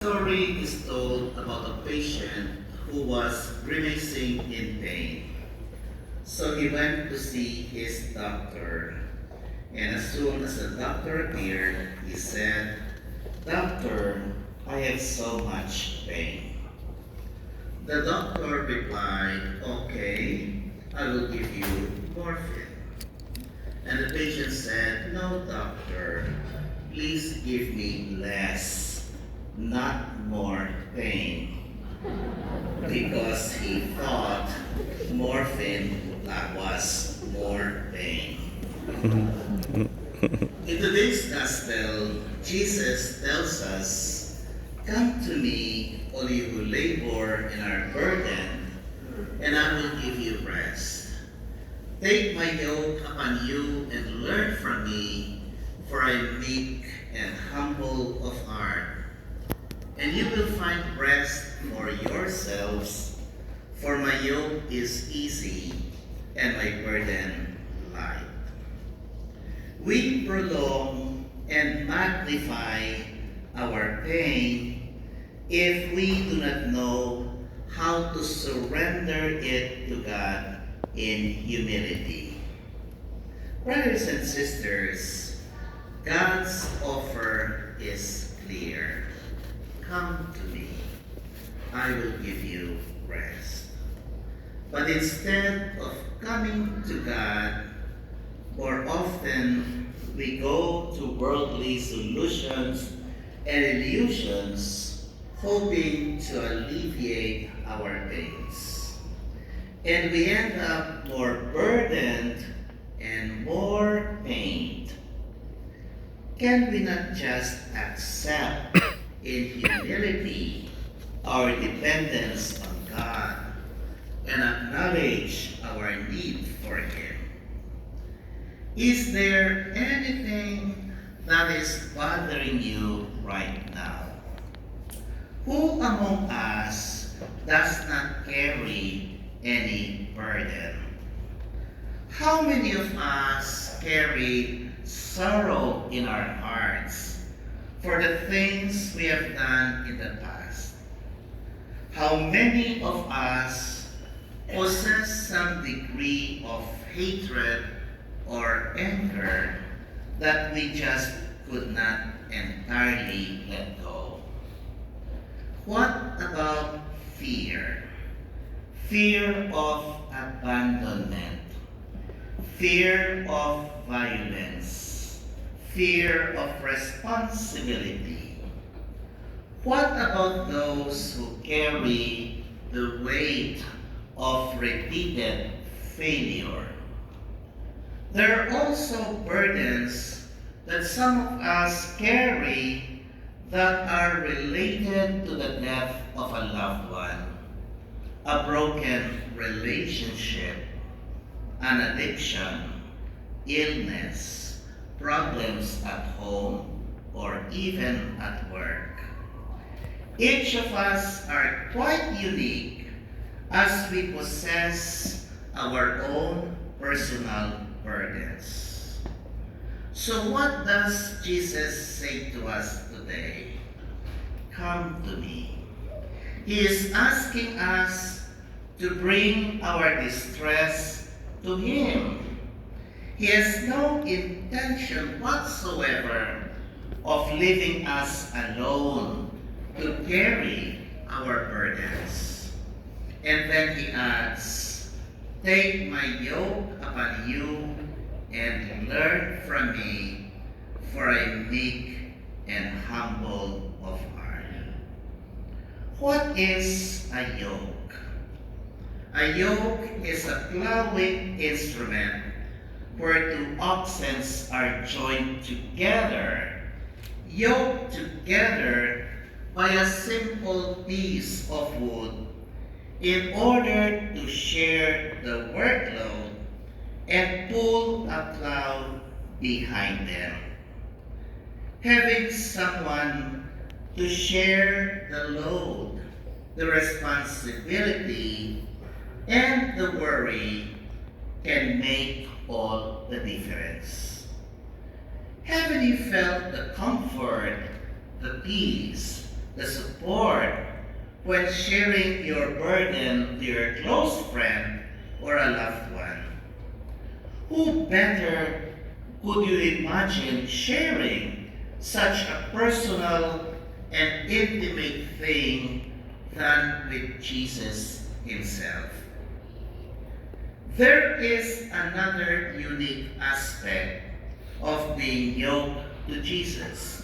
Story is told about a patient who was grimacing in pain. So he went to see his doctor. And as soon as the doctor appeared, he said, "Doctor, I have so much pain." The doctor replied, "Okay, I will give you morphine." And the patient said, "No, doctor, please give me less, not more pain." Because he thought morphine was more pain. In today's gospel, Jesus tells us, "Come to me, all you who labor and are burdened, and I will give you rest. Take my yoke upon you and learn from me, for I am meek and humble of heart, and you will find rest for yourselves, for my yoke is easy and my burden light." We prolong and magnify our pain if we do not know how to surrender it to God in humility. Brothers and sisters, God's offer is clear. "Come to me, I will give you rest." But instead of coming to God, more often we go to worldly solutions and illusions, hoping to alleviate our pains. And we end up more burdened and more pained. Can we not just accept in humility our dependence on God and acknowledge our need for Him? Is there anything that is bothering you right now? Who among us does not carry any burden? How many of us carry sorrow in our hearts for the things we have done in the past? How many of us possess some degree of hatred or anger that we just could not entirely let go? What about fear? Fear of abandonment, fear of violence, fear of responsibility. What about those who carry the weight of repeated failure? There are also burdens that some of us carry that are related to the death of a loved one, a broken relationship, an addiction, illness, problems at home, or even at work. Each of us are quite unique as we possess our own personal burdens. So what does Jesus say to us today? Come to me. He is asking us to bring our distress to Him. He has no intention whatsoever of leaving us alone to carry our burdens. And then He adds, "Take my yoke upon you and learn from me, for I am meek and humble of heart." What is a yoke? A yoke is a plowing instrument where two oxen are joined together, yoked together by a simple piece of wood in order to share the workload and pull a plow behind them. Having someone to share the load, the responsibility, and the worry can make all the difference. Haven't you felt the comfort, the peace, the support when sharing your burden to your close friend or a loved one. Who better could you imagine sharing such a personal and intimate thing than with Jesus himself? There is another unique aspect of being yoked to Jesus.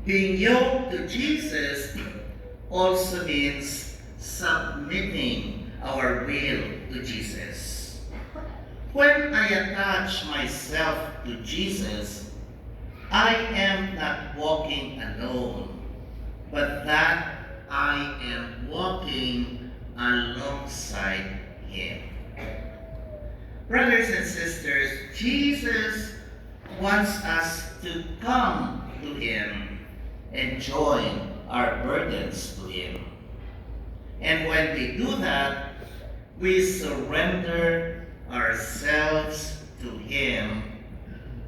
Being yoked to Jesus also means submitting our will to Jesus. When I attach myself to Jesus, I am not walking alone, but that I am walking alongside Him. Brothers and sisters, Jesus wants us to come to Him and join our burdens to Him. And when we do that, we surrender ourselves to Him.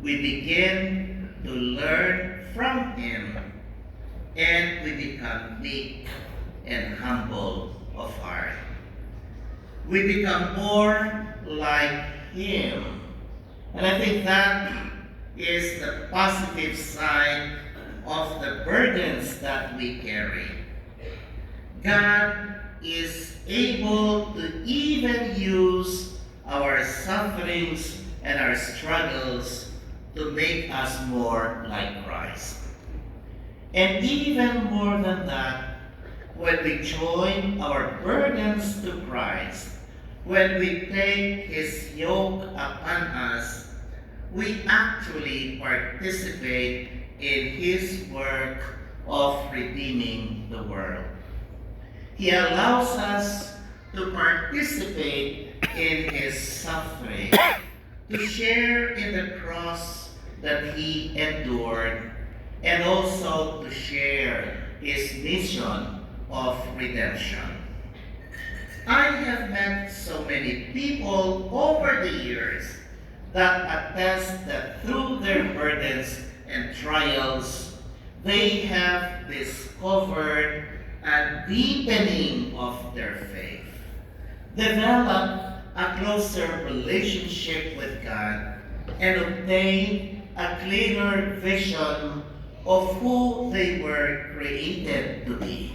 We begin to learn from Him, and we become meek and humble of heart. We become more like Him. And I think that is the positive side of the burdens that we carry. God is able to even use our sufferings and our struggles to make us more like Christ. And even more than that, when we join our burdens to Christ, when we take His yoke upon us, we actually participate in His work of redeeming the world. He allows us to participate in His suffering, to share in the cross that He endured, and also to share His mission of redemption. I have met so many people over the years that attest that through their burdens and trials, they have discovered a deepening of their faith, developed a closer relationship with God, and obtained a clearer vision of who they were created to be.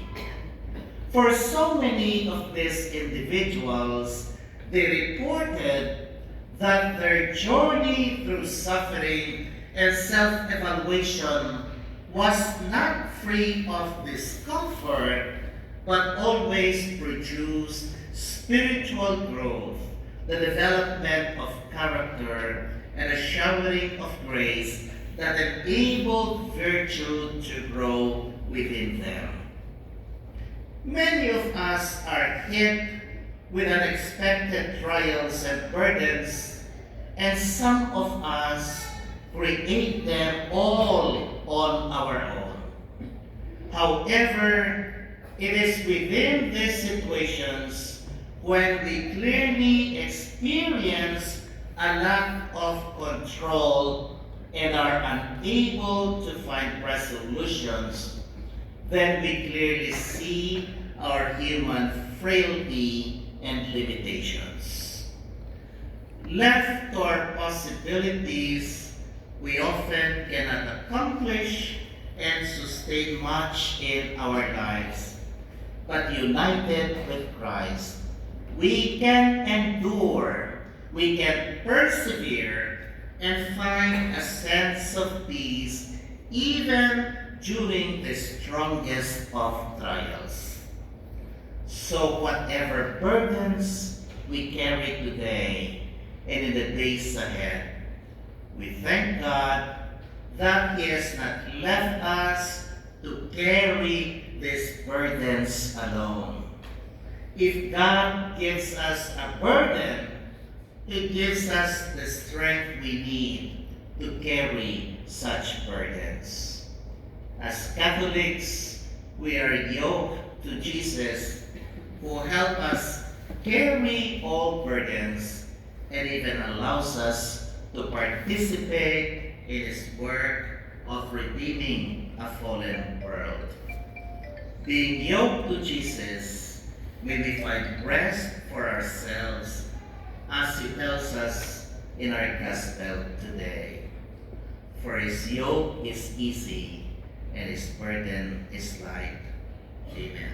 For so many of these individuals, they reported that their journey through suffering and self-evaluation was not free of discomfort, but always produced spiritual growth, the development of character, and a showering of grace that enabled virtue to grow within them. Many of us are hit with unexpected trials and burdens, and some of us create them all on our own. However, it is within these situations when we clearly experience a lack of control and are unable to find resolutions, then we clearly see our human frailty and limitations. Left to our possibilities, we often cannot accomplish and sustain much in our lives. But united with Christ, we can endure, we can persevere, and find a sense of peace even during the strongest of trials. So whatever burdens we carry today and in the days ahead, we thank God that He has not left us to carry these burdens alone. If God gives us a burden, He gives us the strength we need to carry such burdens. As Catholics, we are yoked to Jesus, who helps us carry all burdens and even allows us to participate in His work of redeeming a fallen world. Being yoked to Jesus, we may find rest for ourselves, as He tells us in our gospel today. For His yoke is easy and His burden is light. Amen.